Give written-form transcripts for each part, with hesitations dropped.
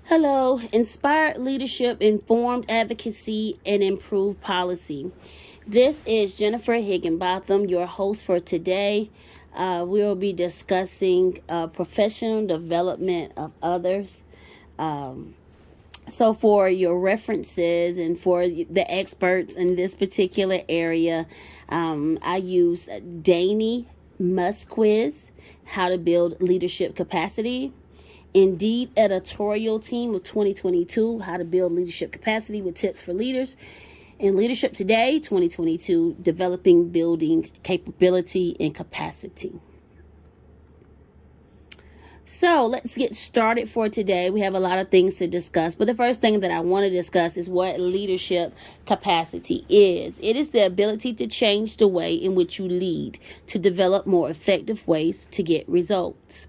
Hello, inspired leadership, informed advocacy, and improved policy. This is Jennifer Higginbotham, your host for today. We will be discussing professional development of others. So, for your references and for the experts in this particular area, I use Danny Musquiz, How to Build Leadership Capacity. Indeed editorial team of 2022, How to Build Leadership Capacity with Tips for Leaders. And Leadership Today, 2022, Developing Building Capability and Capacity. So let's get started for today. We have a lot of things to discuss, but the first thing that I want to discuss is what leadership capacity is. It is the ability to change the way in which you lead, to develop more effective ways to get results.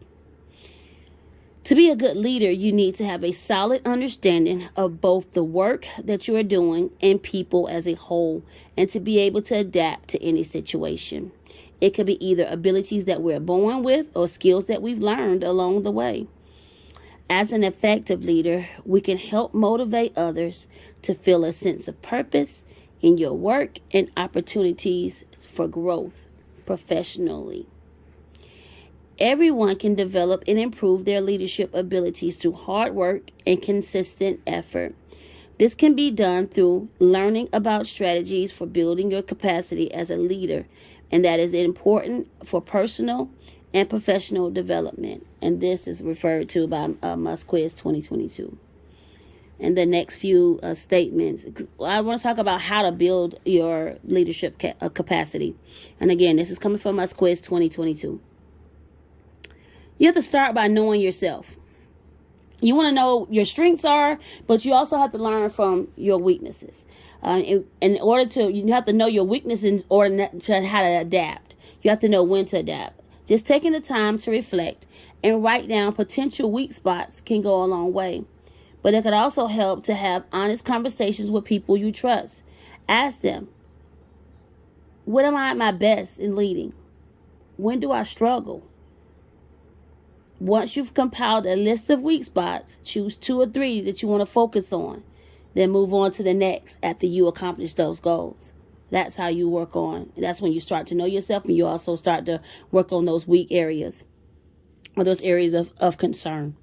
To be a good leader, you need to have a solid understanding of both the work that you are doing and people as a whole, and to be able to adapt to any situation. It could be either abilities that we're born with or skills that we've learned along the way. As an effective leader, we can help motivate others to feel a sense of purpose in your work and opportunities for growth professionally. Everyone can develop and improve their leadership abilities through hard work and consistent effort. This can be done through learning about strategies for building your capacity as a leader, and that is important for personal and professional development. And this is referred to by Musquiz 2022. And the next few statements, I want to talk about how to build your leadership capacity. And again, this is coming from Musquiz 2022. You have to start by knowing yourself. You want to know your strengths are, but you also have to learn from your weaknesses. You have to know your weaknesses in order to how to adapt. You have to know when to adapt. Just taking the time to reflect and write down potential weak spots can go a long way. But it could also help to have honest conversations with people you trust. Ask them, when am I at my best in leading? When do I struggle? Once you've compiled a list of weak spots, choose 2 or 3 that you want to focus on. Then move on to the next after you accomplish those goals. That's how you work on. That's when you start to know yourself, and you also start to work on those weak areas or those areas of concern.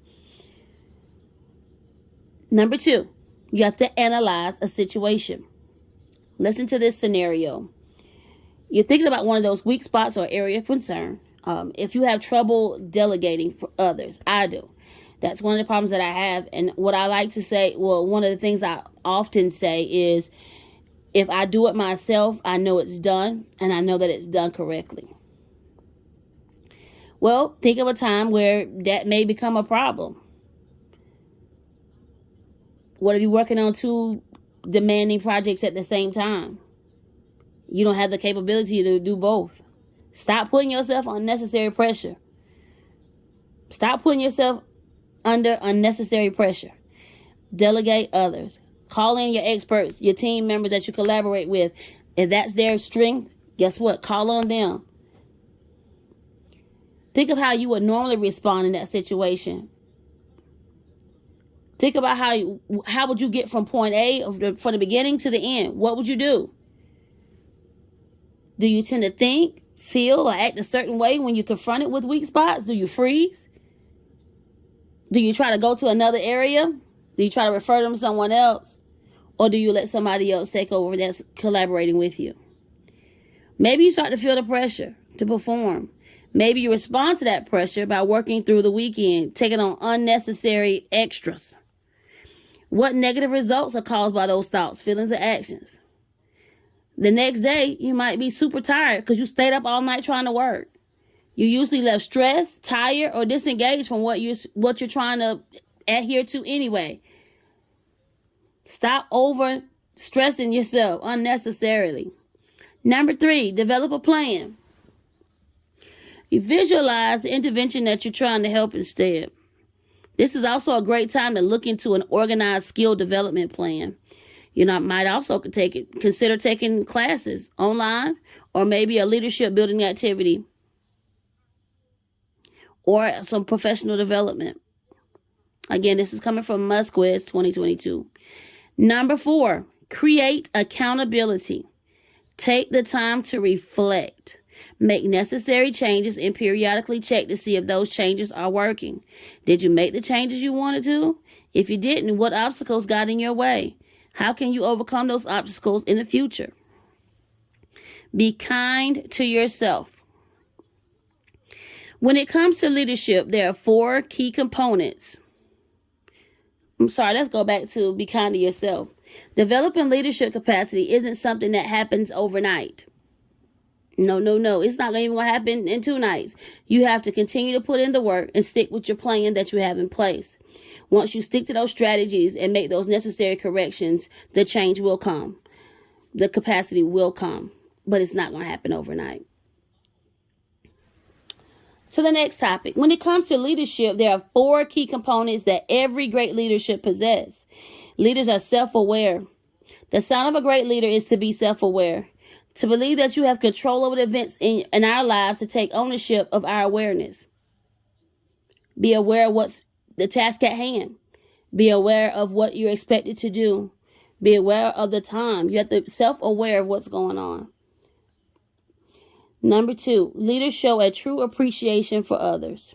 Number 2, you have to analyze a situation. Listen to this scenario. You're thinking about one of those weak spots or area of concern. If you have trouble delegating for others, I do. That's one of the problems that I have. And what I like to say, one of the things I often say is, if I do it myself, I know it's done, and I know that it's done correctly. Well, think of a time where that may become a problem. What if you're working on 2 demanding projects at the same time? You don't have the capability to do both. Stop putting yourself on unnecessary pressure. Stop putting yourself under unnecessary pressure. Delegate others. Call in your experts, your team members that you collaborate with. If that's their strength, guess what? Call on them. Think of how you would normally respond in that situation. Think about how would you get from point A, from the beginning to the end? What would you do? Do you tend to think, feel, or act a certain way when you're confronted with weak spots? Do you freeze? Do you try to go to another area? Do you try to refer them to someone else? Or do you let somebody else take over that's collaborating with you? Maybe you start to feel the pressure to perform. Maybe you respond to that pressure by working through the weekend, taking on unnecessary extras. What negative results are caused by those thoughts, feelings, or actions? The next day, you might be super tired because you stayed up all night trying to work. You usually left stressed, tired, or disengaged from what you're trying to adhere to anyway. Stop over stressing yourself unnecessarily. Number 3, develop a plan. You visualize the intervention that you're trying to help instead. This is also a great time to look into an organized skill development plan. You might also consider taking classes online, or maybe a leadership building activity, or some professional development. Again, this is coming from MustQuiz 2022. Number 4, create accountability. Take the time to reflect. Make necessary changes and periodically check to see if those changes are working. Did you make the changes you wanted to? If you didn't, what obstacles got in your way? How can you overcome those obstacles in the future? Be kind to yourself. When it comes to leadership, there are 4 key components. Let's go back to be kind to yourself. Developing leadership capacity isn't something that happens overnight. No. It's not even going to happen in 2 nights. You have to continue to put in the work and stick with your plan that you have in place. Once you stick to those strategies and make those necessary corrections, the change will come. The capacity will come, but it's not going to happen overnight. To the next topic. When it comes to leadership, there are 4 key components that every great leader should possess. Leaders are self-aware. The sign of a great leader is to be self-aware. To believe that you have control over the events in our lives, to take ownership of our awareness. Be aware of what's the task at hand. Be aware of what you're expected to do. Be aware of the time. You have to be self-aware of what's going on. Number 2, leaders show a true appreciation for others.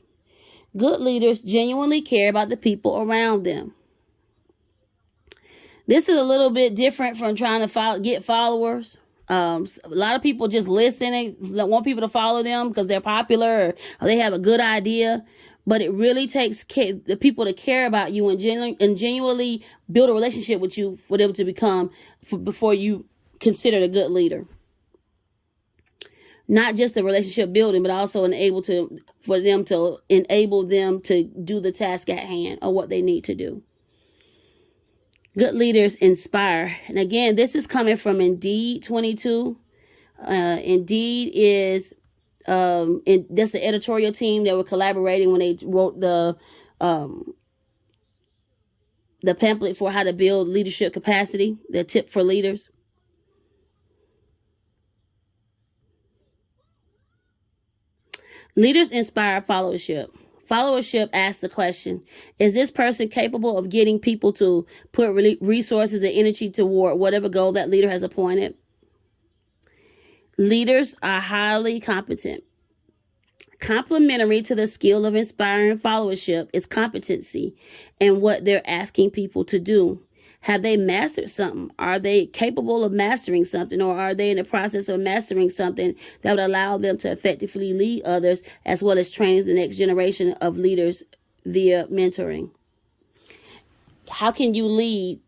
Good leaders genuinely care about the people around them. This is a little bit different from trying to get followers. A lot of people just listen and want people to follow them because they're popular or they have a good idea. But it really takes the people to care about you and genuinely build a relationship with you for them to before you consider a good leader. Not just the relationship building, but also enable them to do the task at hand or what they need to do. Good leaders inspire. And again, this is coming from Indeed 22. Indeed is that's the editorial team that were collaborating when they wrote the pamphlet for how to build leadership capacity, the tip for leaders. Leaders inspire followership. Followership asks the question, is this person capable of getting people to put resources and energy toward whatever goal that leader has appointed? Leaders are highly competent. Complementary to the skill of inspiring followership is competency in what they're asking people to do. Have they mastered something? Are they capable of mastering something, or are they in the process of mastering something that would allow them to effectively lead others, as well as training the next generation of leaders via mentoring? How can you lead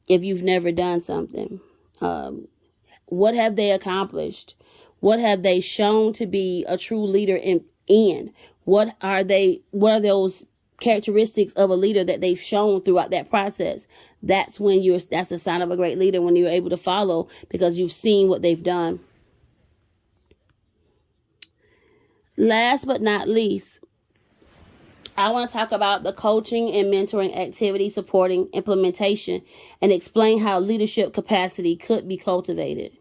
if you've never done something? What have they accomplished? What have they shown to be a true leader in? What are those characteristics of a leader that they've shown throughout that process? That's the sign of a great leader, when you're able to follow because you've seen what they've done. Last but not least, I want to talk about the coaching and mentoring activity supporting implementation and explain how leadership capacity could be cultivated.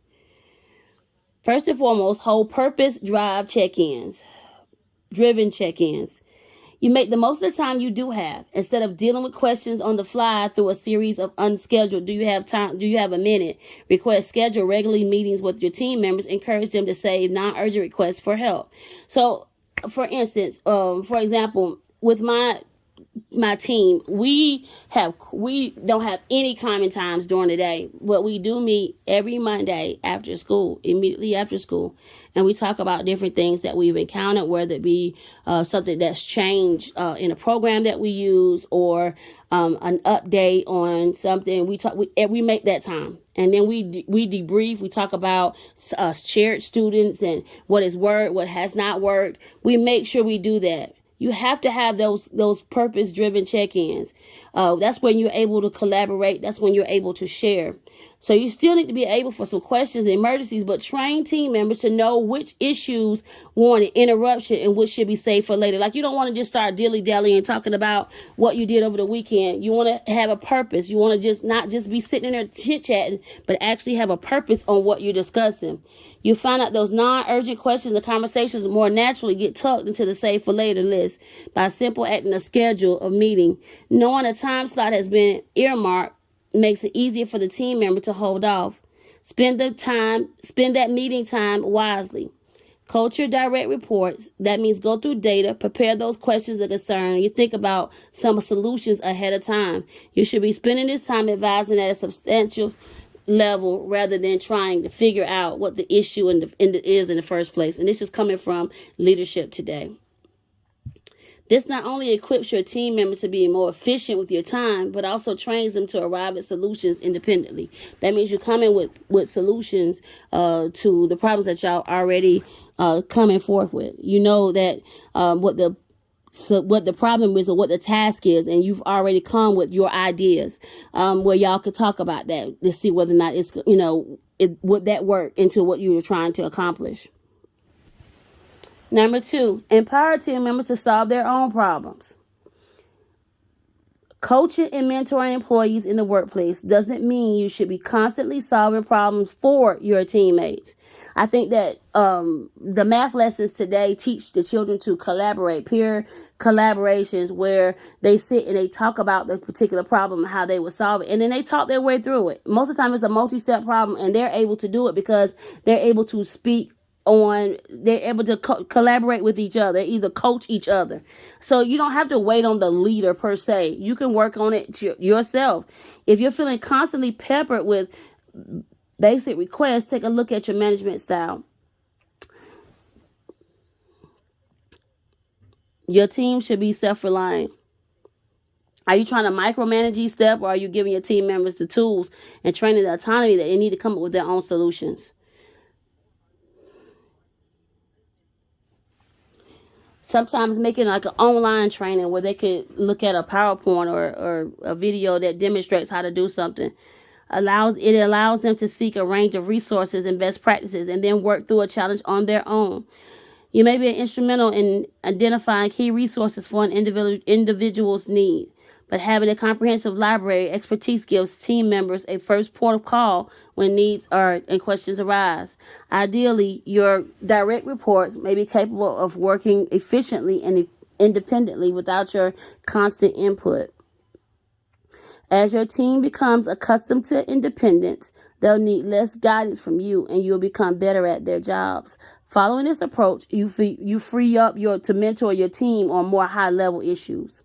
First and foremost, hold purpose driven check-ins. You make the most of the time you do have, instead of dealing with questions on the fly through a series of unscheduled. Do you have time? Do you have a minute? Request schedule regularly meetings with your team members. Encourage them to save non-urgent requests for help. So, for instance, for example, with my team, we don't have any common times during the day, but we do meet every Monday after school, immediately after school, and we talk about different things that we've encountered, whether it be something that's changed in a program that we use, or an update on something. We make that time, and then we debrief. We talk about shared students and what has worked, what has not worked. We make sure we do that. You have to have those purpose-driven check-ins. That's when you're able to collaborate. That's when you're able to share. So you still need to be able for some questions and emergencies, but train team members to know which issues warrant an interruption and which should be saved for later. Like, you don't want to just start dilly-dallying talking about what you did over the weekend. You want to have a purpose. You want to not just be sitting in there chit-chatting, but actually have a purpose on what you're discussing. You find out those non-urgent questions and conversations more naturally get tucked into the save for later list. this by simple adding a schedule of meeting. Knowing a time slot has been earmarked makes it easier for the team member to hold off. Spend that meeting time wisely. Culture direct reports. That means go through data, prepare those questions of concern. You think about some solutions ahead of time. You should be spending this time advising at a substantial level rather than trying to figure out what the issue is in the first place. And this is coming from leadership today. This not only equips your team members to be more efficient with your time, but also trains them to arrive at solutions independently. That means you come in with solutions to the problems that y'all already coming forth with. You know that what the problem is or what the task is, and you've already come with your ideas where y'all could talk about that to see whether or not it's, would that work into what you were trying to accomplish. Number 2, empower team members to solve their own problems. Coaching and mentoring employees in the workplace doesn't mean you should be constantly solving problems for your teammates. I think that the math lessons today teach the children to collaborate, peer collaborations where they sit and they talk about the particular problem, how they would solve it, and then they talk their way through it. Most of the time it's a multi-step problem, and they're able to do it because they're able to they're able to collaborate with each other, either coach each other. So you don't have to wait on the leader per se. You can work on it yourself. If you're feeling constantly peppered with basic requests, take a look at your management style. Your team should be self-reliant. Are you trying to micromanage each step, or are you giving your team members the tools and training the autonomy that they need to come up with their own solutions? Sometimes making like an online training where they could look at a PowerPoint or a video that demonstrates how to do something allows them to seek a range of resources and best practices and then work through a challenge on their own. You may be instrumental in identifying key resources for an individual's need, but having a comprehensive library expertise gives team members a first port of call when needs and questions arise. Ideally, your direct reports may be capable of working efficiently and independently without your constant input. As your team becomes accustomed to independence, they'll need less guidance from you, and you'll become better at their jobs. Following this approach, you free up to mentor your team on more high-level issues.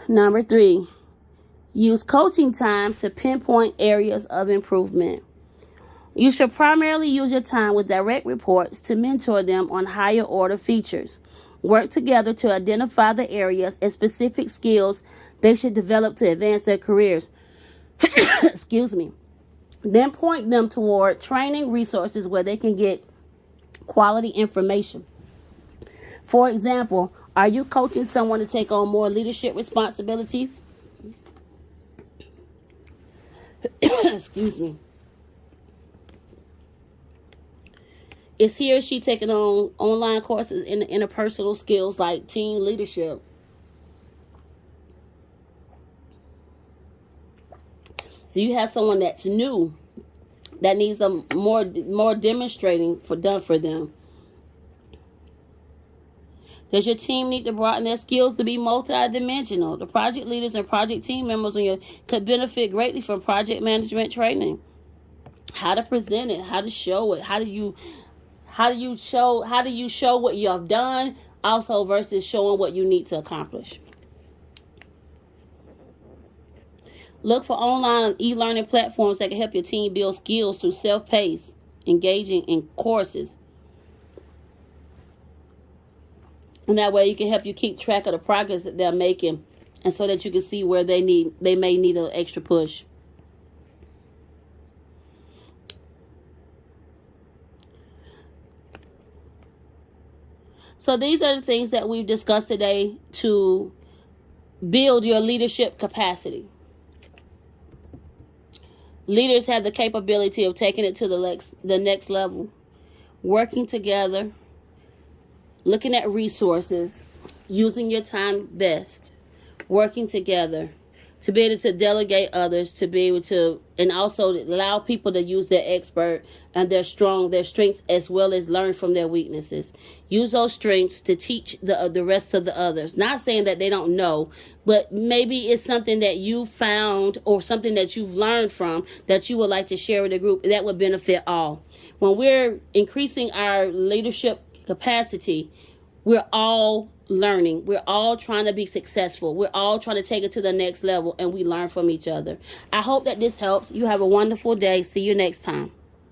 Number 3, use coaching time to pinpoint areas of improvement. You should primarily use your time with direct reports to mentor them on higher order features. Work together to identify the areas and specific skills they should develop to advance their careers. Excuse me. Then point them toward training resources where they can get quality information. For example, are you coaching someone to take on more leadership responsibilities? Excuse me. Is he or she taking on online courses in interpersonal skills like team leadership? Do you have someone that's new that needs some more demonstrating done for them? Does your team need to broaden their skills to be multidimensional? The project leaders and project team members could benefit greatly from project management training. How to present it, how to show it, how do you show what you have done, also versus showing what you need to accomplish. Look for online e-learning platforms that can help your team build skills through self-paced, engaging in courses. And that way you can help you keep track of the progress that they're making, and so that you can see where they may need an extra push. So these are the things that we've discussed today to build your leadership capacity. Leaders have the capability of taking it to the next level, working together, looking at resources, using your time best, working together to be able to delegate others, to be able to, and also allow people to use their expert and their strengths, as well as learn from their weaknesses. Use those strengths to teach the rest of the others. Not saying that they don't know, but maybe it's something that you found or something that you've learned from that you would like to share with the group that would benefit all. When we're increasing our leadership capacity, we're all learning. We're all trying to be successful. We're all trying to take it to the next level, and we learn from each other. I hope that this helps. You have a wonderful day. See you next time.